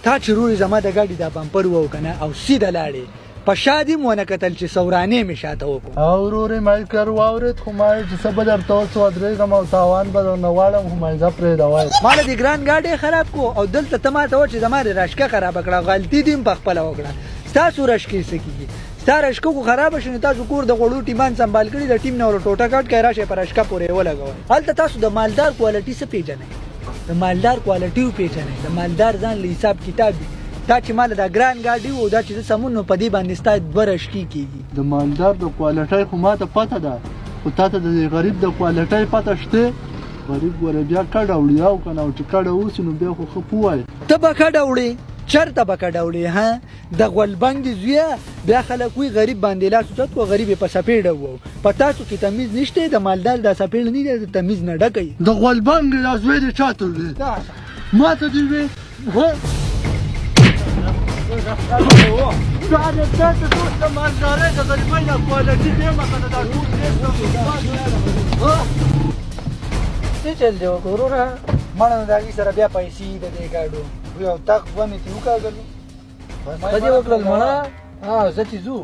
تا چې روري زما د ګاډي دا بمپر وو کنه او سیده لاړې په شادي مونه کتل چې سورانې مې شاته وکړو او رورې ما کار واورید خو ما چې څه به درته اوس ودرېږم او تاوان به درنه غواړم خو ما زه پرېږده ما له دې ګران ګاډی خراب کو او دلته ته ماته ووایه چې زما د رشکه خرابه کړه غلطي دې هم پخپله وکړه ستاسو رشکې څه کېږي ستا رشکه خو خرابه شي نو تاسو کور د غوړو ټیمان سنبال کړي د ټیم نه ور ټوټه کټ کړئ راشئ په رشکه پورې ولګوئ هلته تاسو د مالدار کوالټي څه پېژنئ د مالدار کوالټي وپېژنئ د مالدار ځان له حساب کتاب وي دا چې ماله دا ګران ګاډي و دا چې زه سمون نو په دې باندې ستا دوه رشکې کېږي د مالدار د کوالټۍ خو ما ته پته ده خو تا ته د غریب د کوالټۍ پته شته غریب ګوره بیا کډه وړي او که نه او چې کډه اوسي نو بیا خو ښه پووایي ته به کډه وړې چېرته به کډه وړې ها د غولبنګ دې زویه بیا خلک وایي غریب باندې لاس اوچت کړو غریب یې په سپېډه وو په تاسو کې تمیز نشته د مالدار دا سپېډه نه دی د تمیز نه ډکوي د غولبنګ دا زوی دې چا ته وړي ما ته دې وې دا د تاسو دوست د مالدارۍ د غریبۍ نه کوالټي دی مګر دا ټول څه چل دی وروره مړه نو د هغې سره بیا پیسې د دې ګاډو یو تاق ونې ترې وکاږلو په دې وکړل مړه زه چې ځو